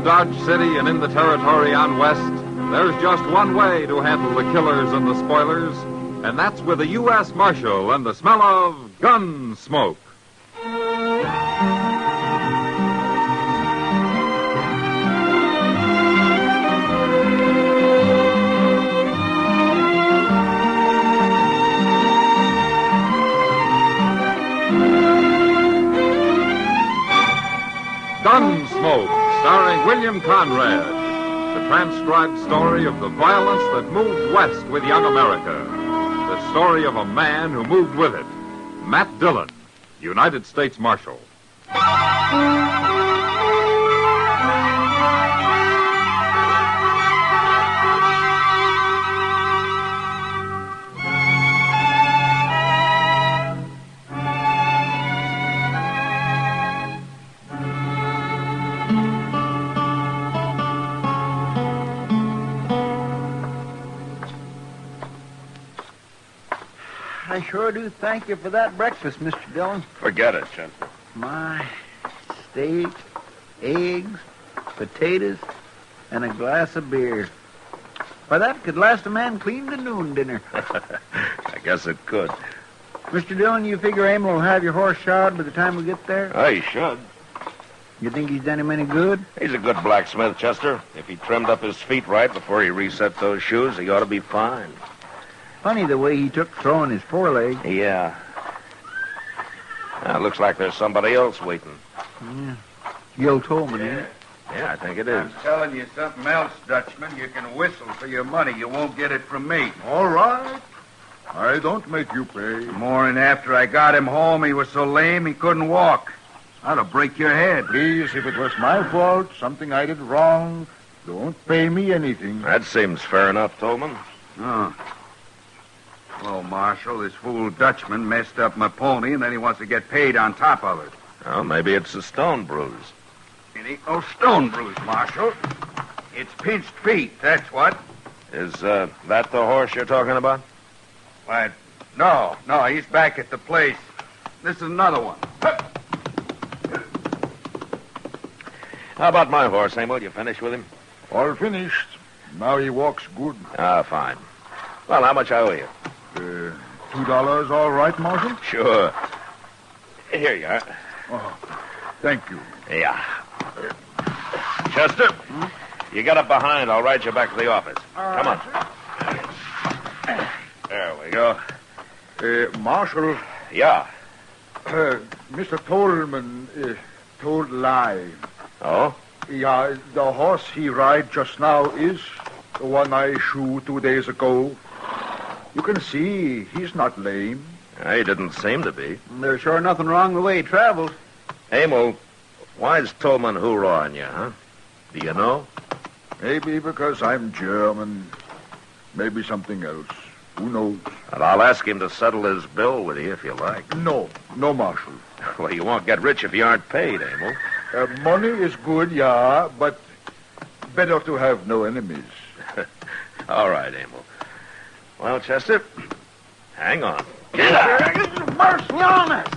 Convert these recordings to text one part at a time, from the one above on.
Dodge City and in the territory on west, there's just one way to handle the killers and the spoilers, and that's with a U.S. Marshal and the smell of Gunsmoke. Gunsmoke, starring William Conrad. The transcribed story of the violence that moved west with young America. The story of a man who moved with it. Matt Dillon, United States Marshal. I sure do thank you for that breakfast, Mr. Dillon. Forget it, Chester. My steak, eggs, potatoes, and a glass of beer. Why, that could last a man clean to noon dinner. I guess it could. Mr. Dillon, you figure Emil will have your horse shod by the time we get there? Oh, he should. You think he's done him any good? He's a good blacksmith, Chester. If he trimmed up his feet right before he reset those shoes, he ought to be fine. Funny the way he took throwing his foreleg. Yeah. Looks like there's somebody else waiting. Yeah. Gil Tolman, ain't it? Yeah, I think it is. I'm telling you something else, Dutchman. You can whistle for your money. You won't get it from me. All right. I don't make you pay. Morning after I got him home, he was so lame he couldn't walk. I'd have break your head. Please, if it was my fault, something I did wrong, don't pay me anything. That seems fair enough, Tolman. Oh. Well, Marshal, this fool Dutchman messed up my pony, and then he wants to get paid on top of it. Well, maybe it's a stone bruise. It ain't no stone bruise, Marshal. It's pinched feet, that's what. Is that the horse you're talking about? Why, no, he's back at the place. This is another one. How about my horse, Emil? You finished with him? All finished. Now he walks good. Ah, fine. Well, how much I owe you? $2 all right, Marshal? Sure. Here you are. Oh, thank you. Yeah. Chester, you got up behind. I'll ride you back to the office. Come on. There we go. Marshal, Yeah. Mr. Tolman told lie. Oh? Yeah, the horse he ride just now is the one I shoot 2 days ago. You can see he's not lame. He didn't seem to be. There's sure nothing wrong the way he travels. Emil, why's Tolman hoorahing you, huh? Do you know? Maybe because I'm German. Maybe something else. Who knows? And I'll ask him to settle his bill with you if you like. No, Marshal. Well, you won't get rich if you aren't paid, Emil. Money is good, yeah, but better to have no enemies. All right, Emil. Well, Chester, hang on. Mercy on us!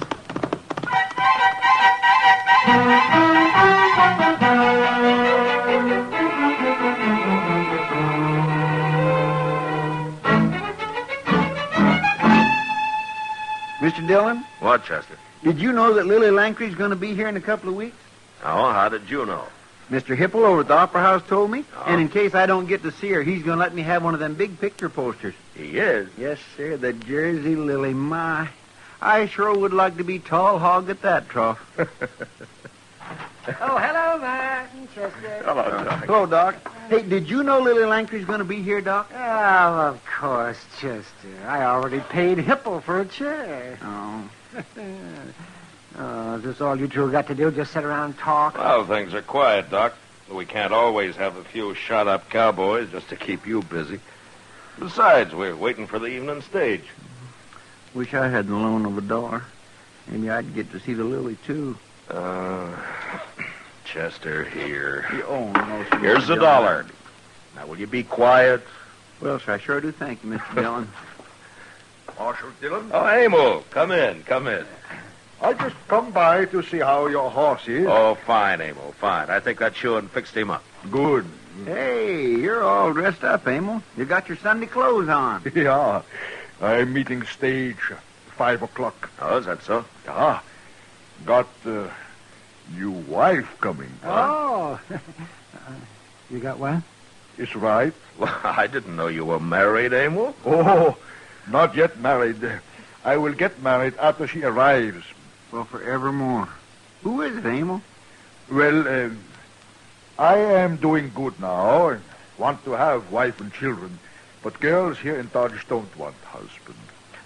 Mr. Dillon? What, Chester? Did you know that Lily Langtry's going to be here in a couple of weeks? Oh, how did you know? Mr. Hipple over at the Opera House told me. Oh. And in case I don't get to see her, he's going to let me have one of them big picture posters. He is? Yes, sir, the Jersey Lily. My, I sure would like to be tall hog at that trough. Oh, hello, Matt and Chester. Hello, Doc. Hello, Doc. Hey, did you know Lily Langtry's going to be here, Doc? Oh, of course, Chester. I already paid Hipple for a chair. Oh. Oh, is this all you two got to do? Just sit around and talk? Well, things are quiet, Doc. We can't always have a few shot-up cowboys just to keep you busy. Besides, we're waiting for the evening stage. Wish I had the loan of $1. Maybe I'd get to see the Lily, too. Chester, here. Oh, no, sir. Here's $1. Now, will you be quiet? Well, sir, I sure do thank you, Mr. Dillon. Marshal Dillon? Oh, Emil, come in. I just come by to see how your horse is. Oh, fine, Emil, fine. I think that shoeing fixed him up. Good. Hey, you're all dressed up, Emil. You got your Sunday clothes on. Yeah. I'm meeting stage 5 o'clock. Oh, is that so? Yeah. Got new wife coming. Oh. You got one? Is right. Well, I didn't know you were married, Emil. Oh, not yet married. I will get married after she arrives. Well, forevermore. Who is it, Emil? Well, I am doing good now and want to have wife and children. But girls here in Dodge don't want husband.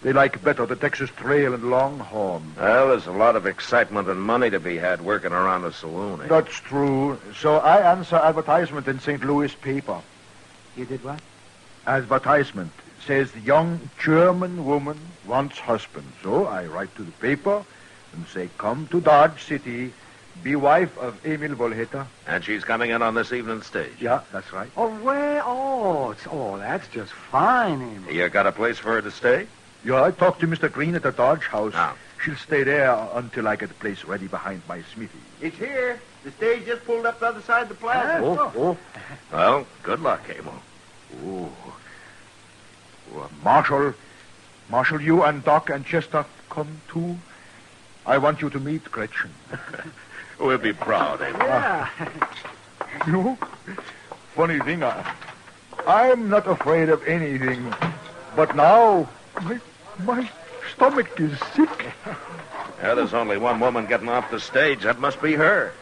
They like better the Texas Trail and Longhorn. Well, there's a lot of excitement and money to be had working around a saloon, eh? That's true. So I answer advertisement in St. Louis paper. You did what? Advertisement says the young German woman wants husband. So I write to the paper and say, come to Dodge City, be wife of Emil Volheta. And she's coming in on this evening's stage. Yeah, that's right. Oh, well, that's just fine, Emil. You got a place for her to stay? Yeah, I talked to Mr. Green at the Dodge house. Ah. She'll stay there until I get the place ready behind my smithy. It's here. The stage just pulled up the other side of the plaza. Oh. Well, good luck, Emil. Oh. Marshal, you and Doc and Chester come too. I want you to meet Gretchen. We'll be proud, Emil. Yeah. You know, funny thing, I'm not afraid of anything. But now, my stomach is sick. Yeah, there's only one woman getting off the stage. That must be her.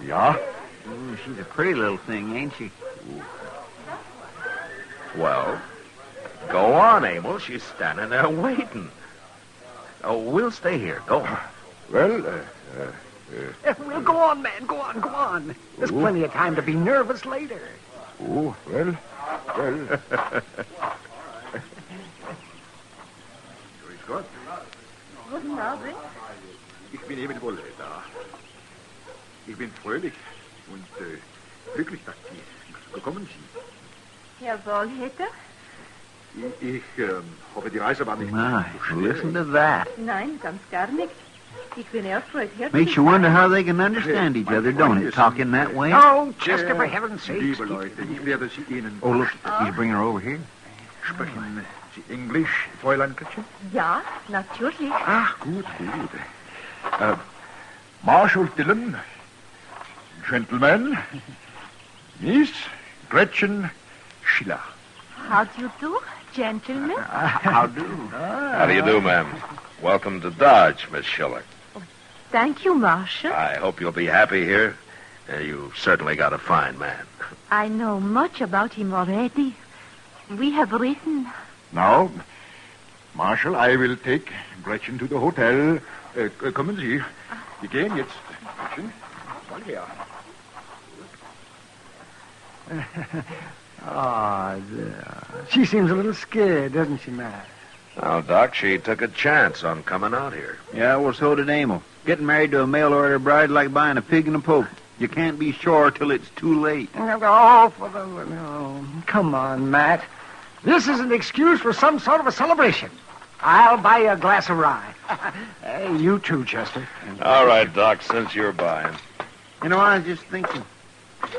Yeah? She's a pretty little thing, ain't she? Well, go on, Emil. She's standing there waiting. Oh, we'll stay here. Go on. Well, Well, go on, man. Go on. There's plenty of time to be nervous later. well. Grüß Gott. Guten Abend. Ich bin Emil Volheta. Ich bin fröhlich und glücklich, dass Sie gekommen sind. Herr Volheta? Ich hoffe, die Reise war nicht My, so schwer. listen to that. Nein, ganz gar nichts. Ich bin erfreut, herzlich. Makes you wonder how they can understand each other, don't it? Talking that way. Oh, Chester, for heaven's sake. Liebe Leute, ich werde Sie Ihnen... Oh, look, he's bringing her over here. Sprechen Sie Englisch, Fräulein Gretchen? Ja, natürlich. Ach, gut. Marshal Dillon, Gentlemen, Miss Gretchen Schiller. How do you do, gentlemen? How do? How do you do, ma'am? Welcome to Dodge, Miss Schiller. Thank you, Marshal. I hope you'll be happy here. You've certainly got a fine man. I know much about him already. We have written. Now, Marshal, I will take Gretchen to the hotel. Kommen Sie. Wir gehen jetzt. Gretchen, mal her. She seems a little scared, doesn't she, Matt? Now, Doc, she took a chance on coming out here. Yeah, well, so did Emil. Getting married to a mail-order bride like buying a pig in a poke. You can't be sure till it's too late. Oh, come on, Matt. This is an excuse for some sort of a celebration. I'll buy you a glass of rye. Hey, you too, Chester. All right, Doc, since you're buying. You know, I was just thinking,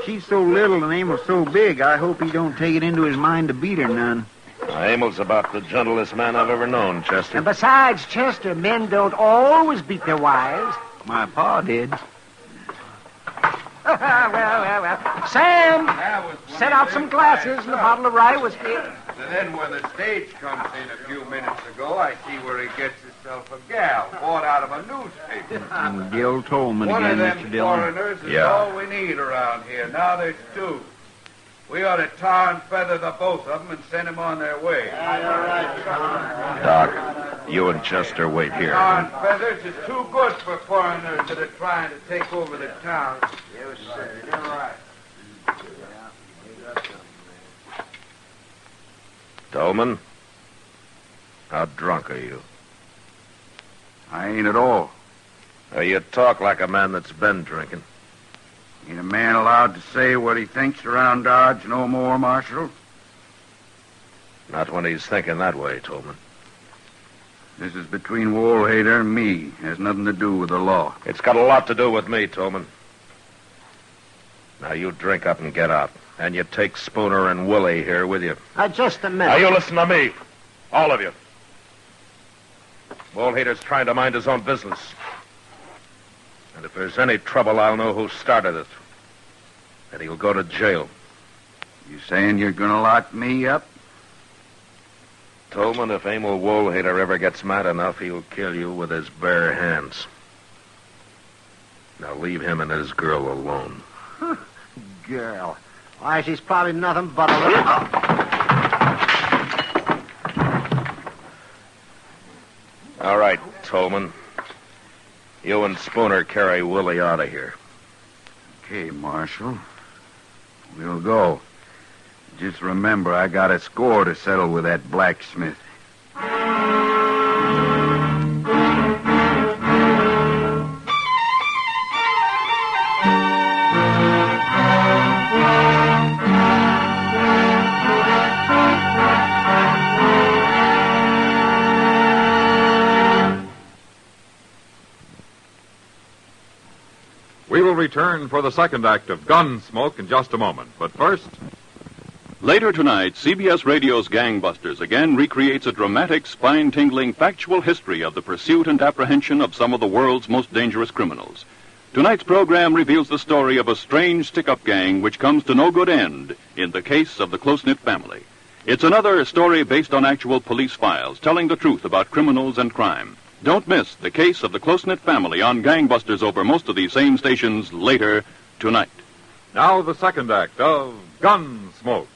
she's so little and Emil's so big, I hope he don't take it into his mind to beat her none. Emil's about the gentlest man I've ever known, Chester. And besides, Chester, men don't always beat their wives. My pa did. Well. Sam, set out some glasses and a bottle of rye whiskey. And then when the stage comes in a few minutes ago, I see where he gets himself a gal bought out of a newspaper. Gil Tolman One again, of Mr. them Dillon. foreigners is Yeah. all we need around here. Now there's two. We ought to tar and feather the both of them and send them on their way. Doc, you and Chester wait here. Tar and feathers is too good for foreigners that are trying to take over the town. Yes, sir. You're right. Tolman, how drunk are you? I ain't at all. You talk like a man that's been drinking. Ain't a man allowed to say what he thinks around Dodge no more, Marshal? Not when he's thinking that way, Tolman. This is between Woolhater and me. Has nothing to do with the law. It's got a lot to do with me, Tolman. Now, you drink up and get out. And you take Spooner and Willie here with you. Just a minute. Now, you listen to me. All of you. Woolhater's trying to mind his own business. And if there's any trouble, I'll know who started it. And he'll go to jail. You saying you're going to lock me up? Tolman, if Emil Woolhater ever gets mad enough, he'll kill you with his bare hands. Now leave him and his girl alone. Girl. Why, she's probably nothing but a little... All right, Tolman. You and Spooner carry Willie out of here. Okay, Marshal. We'll go. Just remember, I got a score to settle with that blacksmith. We will return for the second act of Gunsmoke in just a moment. But first... Later tonight, CBS Radio's Gangbusters again recreates a dramatic, spine-tingling, factual history of the pursuit and apprehension of some of the world's most dangerous criminals. Tonight's program reveals the story of a strange stick-up gang which comes to no good end in the case of the close-knit family. It's another story based on actual police files, telling the truth about criminals and crime. Don't miss the case of the close-knit family on Gangbusters over most of these same stations later tonight. Now the second act of Gunsmoke.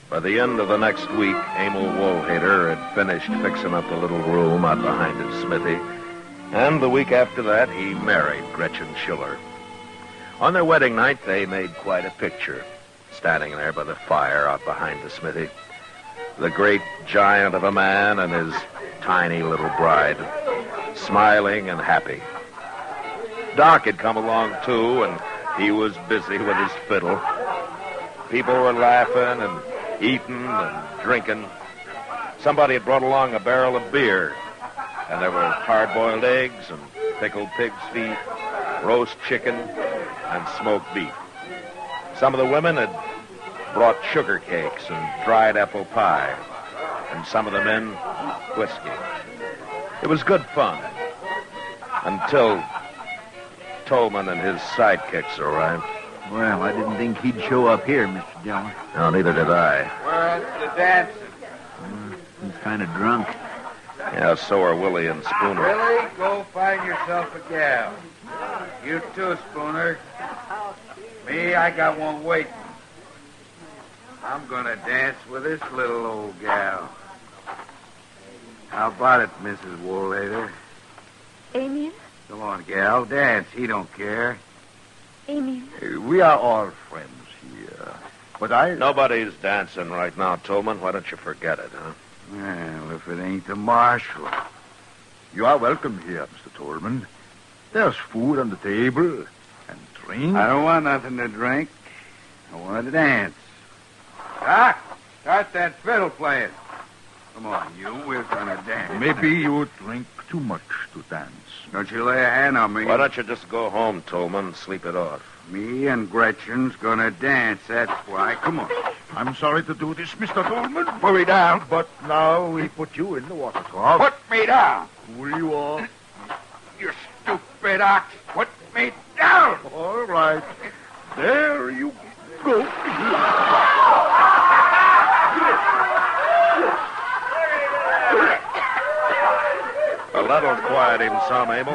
By the end of the next week, Emil Woolhater had finished fixing up the little room out behind his smithy. And the week after that, he married Gretchen Schiller. On their wedding night, they made quite a picture, standing there by the fire out behind the smithy. The great giant of a man and his tiny little bride, smiling and happy. Doc had come along, too, and he was busy with his fiddle. People were laughing and eating and drinking. Somebody had brought along a barrel of beer, and there were hard-boiled eggs and pickled pig's feet, roast chicken, and smoked beef. Some of the women had brought sugar cakes and dried apple pie, and some of the men, whiskey. It was good fun, until Tolman and his sidekicks arrived. Well, I didn't think he'd show up here, Mr. Dillon. No, neither did I. Where's the dancing? He's kind of drunk. Yeah, so are Willie and Spooner. Willie, go find yourself a gal. You too, Spooner. Me, I got one waiting. I'm gonna dance with this little old gal. How about it, Mrs. Woolhater? Emil? Come on, gal, dance. He don't care. Emil? We are all friends here. But Nobody's dancing right now, Tolman. Why don't you forget it, huh? Well, if it ain't the marshal. You are welcome here, Mr. Tolman. There's food on the table and drink. I don't want nothing to drink. I want to dance. Doc, start that fiddle playing. Come on, you. We're gonna dance. Maybe you drink too much to dance. Don't you lay a hand on me. Why don't you just go home, Tolman, and sleep it off? Me and Gretchen's gonna dance, that's why. Come on. I'm sorry to do this, Mr. Tolman. Put me down. But now we put you in the water trough. Put me down. Cool you off. You stupid ox. Put me down. All right. There you go. Well, that'll quiet him some, Abel.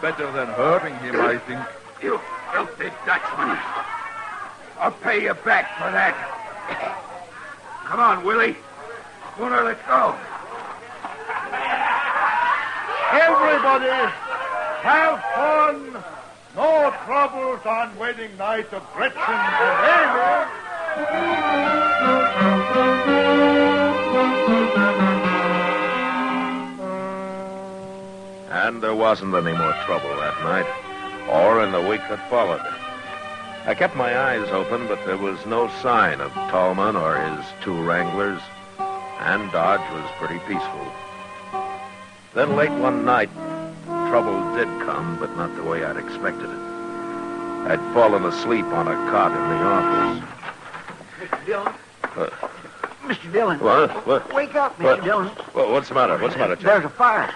Better than hurting him, I think. You filthy Dutchman. I'll pay you back for that. Come on, Willie. Spooner, let's go. Everybody, have fun. No troubles on wedding night of Gretchen and Amy. wasn't any more trouble that night, or in the week that followed. I kept my eyes open, but there was no sign of Tallman or his 2 wranglers, and Dodge was pretty peaceful. Then late one night, trouble did come, but not the way I'd expected it. I'd fallen asleep on a cot in the office. Mr. Dillon. Mr. Dillon. What? Wake up, Mr. Dillon. What's the matter? What's the matter, Chester? There's a fire.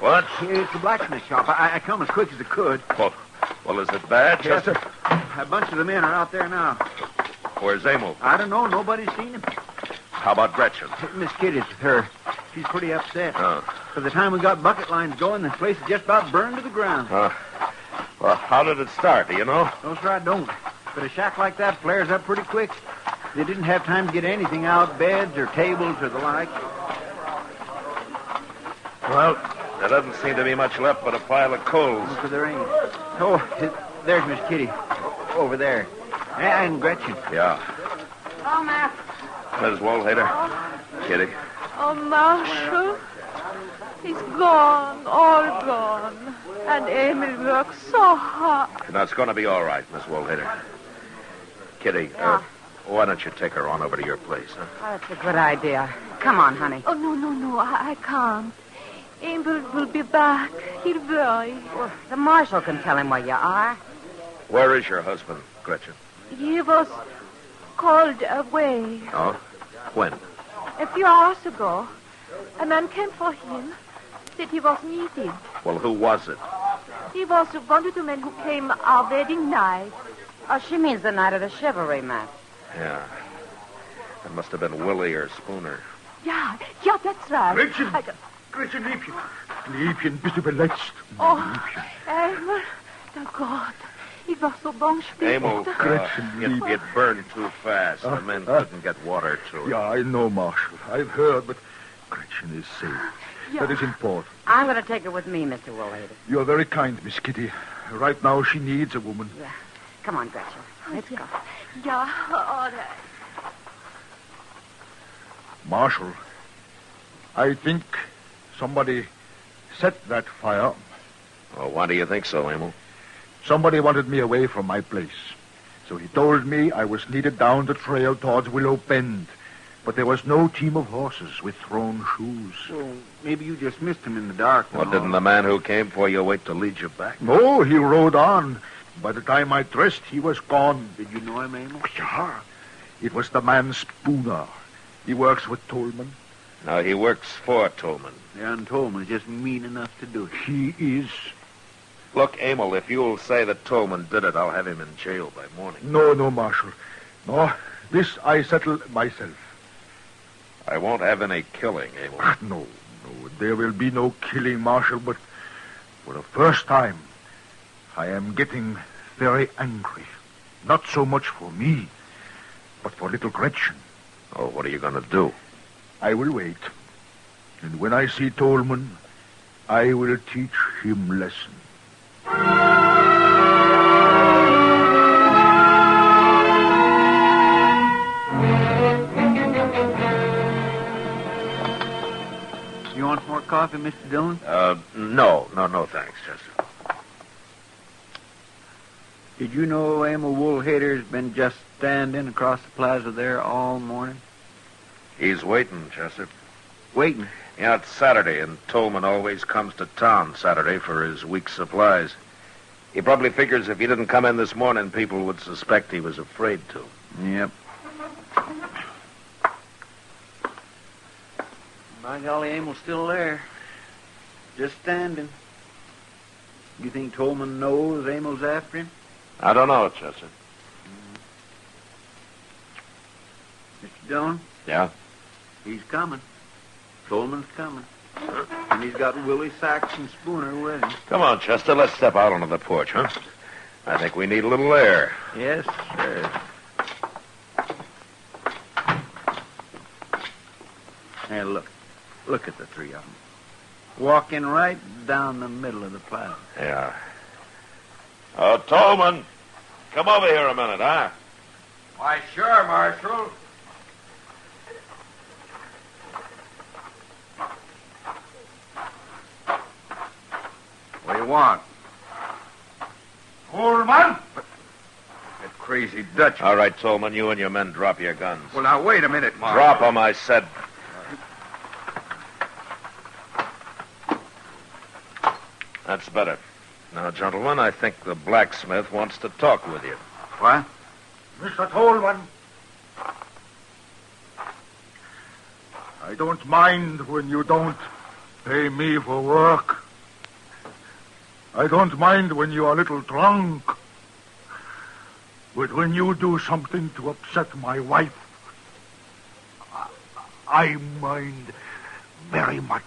What? It's the blacksmith shop. I come as quick as I could. Well, is it bad, Chester? A bunch of the men are out there now. Where's Emil? I don't know. Nobody's seen him. How about Gretchen? Miss Kitty's with her. She's pretty upset. Oh. By the time we got bucket lines going, this place is just about burned to the ground. Well, how did it start, do you know? No, sir, I don't. But a shack like that flares up pretty quick. They didn't have time to get anything out, beds or tables or the like. Well, there doesn't seem to be much left but a pile of coals. So there ain't. Oh, there's Miss Kitty. Over there. And Gretchen. Yeah. Oh, Matt. Ms. Woolhater. Kitty. Oh, Marshal. He's gone, all gone. And Emil works so hard. Now, it's going to be all right, Miss Woolhater. Kitty, why don't you take her on over to your place, huh? Oh, that's a good idea. Come on, honey. Oh, no, I can't. Emil will be back. He'll worry. Well, the marshal can tell him where you are. Where is your husband, Gretchen? He was called away Oh? When? a few hours ago. A man came for him, said he was needed. Well, who was it? He was one of the men who came our wedding night. Oh, she means the night of the chivalry, Matt. Yeah. It must have been Willie or Spooner. Yeah, that's right. Gretchen! Gretchen, Liebchen. Liebchen, bist du verletzt? Oh, Emil, der Gott. Ich war so bang Emil, it burned too fast. The men couldn't get water to it. Yeah, I know, Marshal. I've heard, but Gretchen is safe. Yeah. That is important. I'm going to take her with me, Mr. Woolhader. You're very kind, Miss Kitty. Right now, she needs a woman. Yeah. Come on, Gretchen. Let's go. Yeah, all right. Marshal, I think somebody set that fire. Well, why do you think so, Emil? Somebody wanted me away from my place. So he told me I was needed down the trail towards Willow Bend. But there was no team of horses with thrown shoes. Well, maybe you just missed him in the dark. Well, didn't the man who came for you wait to lead you back? No, he rode on. By the time I dressed, he was gone. Did you know him, Emil? Yeah. It was the man Spooner. He works with Tolman. No, he works for Tolman. And Tolman's just mean enough to do it. He is. Look, Emil, if you'll say that Tolman did it, I'll have him in jail by morning. No, Marshal. No, this I settle myself. I won't have any killing, Emil. No. There will be no killing, Marshal, but for the first time, I am getting very angry. Not so much for me, but for little Gretchen. Oh, what are you going to do? I will wait. And when I see Tolman, I will teach him lesson. You want some more coffee, Mr. Dillon? No, thanks, Chester. Did you know Emil Woolhader's been just standing across the plaza there all morning? He's waiting, Chester. Waiting? Yeah, it's Saturday, and Tolman always comes to town Saturday for his week's supplies. He probably figures if he didn't come in this morning, people would suspect he was afraid to. Yep. By golly, Emil's still there. Just standing. You think Tolman knows Emil's after him? I don't know, Chester. Mr. Dillon? Yeah? He's coming. Tolman's coming. And he's got Willie Sachs and Spooner with him. Come on, Chester, let's step out onto the porch, huh? I think we need a little air. Yes, sir. Hey, look. Look at the three of them. Walking right down the middle of the plaza. Yeah. Oh, Tolman, come over here a minute, huh? Why, sure, Marshal. you want? Coleman? That crazy Dutch. All right, Tolman, you and your men drop your guns. Well, now, wait a minute, Mark. Drop them, I said. That's better. Now, gentlemen, I think the blacksmith wants to talk with you. What? Mr. Coleman. I don't mind when you don't pay me for work. I don't mind when you are a little drunk. But when you do something to upset my wife, I mind very much.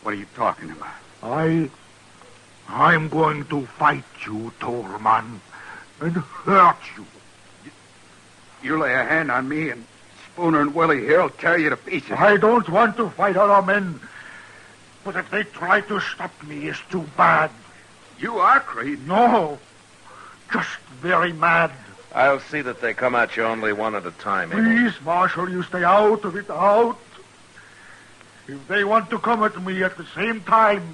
What are you talking about? I'm going to fight you, Tolman, and hurt you. You lay a hand on me and Spooner and Willie here will tear you to pieces. I don't want to fight other men, but if they try to stop me, it's too bad. You are crazy. No, just very mad. I'll see that they come at you only one at a time, Abel. Please, Marshal, you stay out of it, out. If they want to come at me at the same time,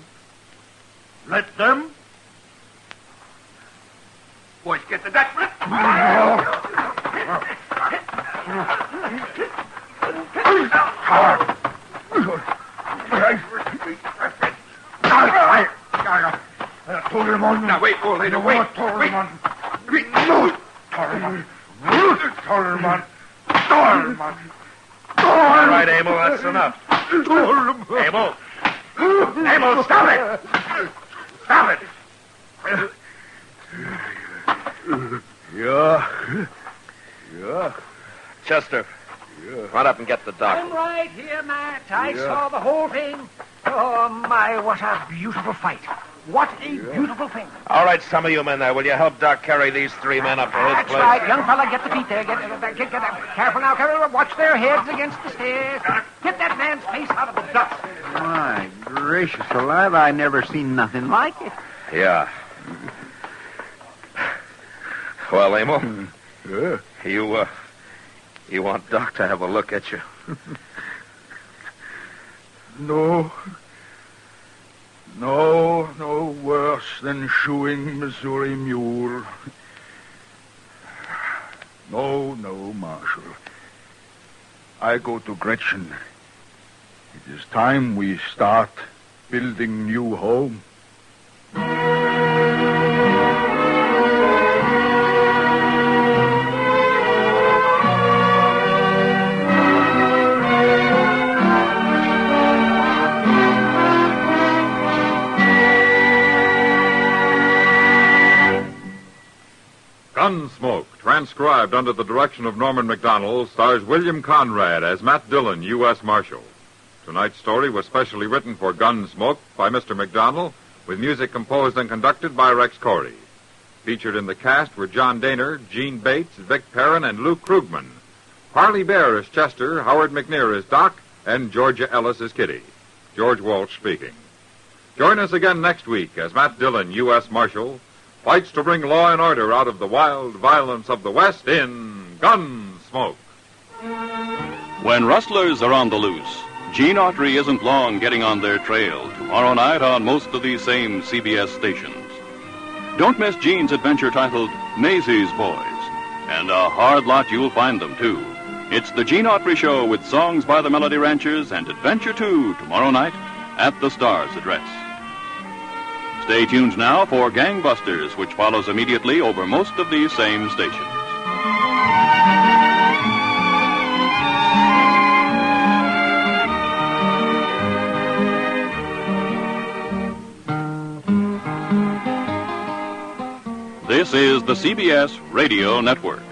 let them. Boys, get the Dutchman. Tolman. Now, wait, old lady, wait. Tolman. Wait. Tolman. Tolman. Tolman. All right, Abel, that's enough. Tolman. Abel! Abel, stop it! Stop it! Yeah. Chester, run up and get the I'm doctor. right here, Matt. I saw the whole thing. Oh, my, what a beautiful fight. What a beautiful thing. All right, some of you men there, will you help Doc carry these three men up to his That's place? right. Young fella, get the feet there. Get careful now, careful. Watch their heads against the stairs. Get that man's face out of the dust. My gracious alive, I never seen nothing like it. Yeah. Well, Emil, you want Doc to have a look at you? No worse than shoeing Missouri mule. No, Marshal. I go to Gretchen. It is time we start building new home. Gunsmoke, transcribed under the direction of Norman Macdonnell, stars William Conrad as Matt Dillon, U.S. Marshal. Tonight's story was specially written for Gunsmoke by Mr. Macdonnell, with music composed and conducted by Rex Corey. Featured in the cast were John Daner, Gene Bates, Vic Perrin, and Luke Krugman. Parley Bear as Chester, Howard McNear as Doc, and Georgia Ellis as Kitty. George Walsh speaking. Join us again next week as Matt Dillon, U.S. Marshal, fights to bring law and order out of the wild violence of the West in Gunsmoke. When rustlers are on the loose, Gene Autry isn't long getting on their trail tomorrow night on most of these same CBS stations. Don't miss Gene's adventure titled Maisie's Boys, and a hard lot you'll find them, too. It's the Gene Autry Show with songs by the Melody Ranchers and Adventure 2 tomorrow night at the Star's address. Stay tuned now for Gangbusters, which follows immediately over most of these same stations. This is the CBS Radio Network.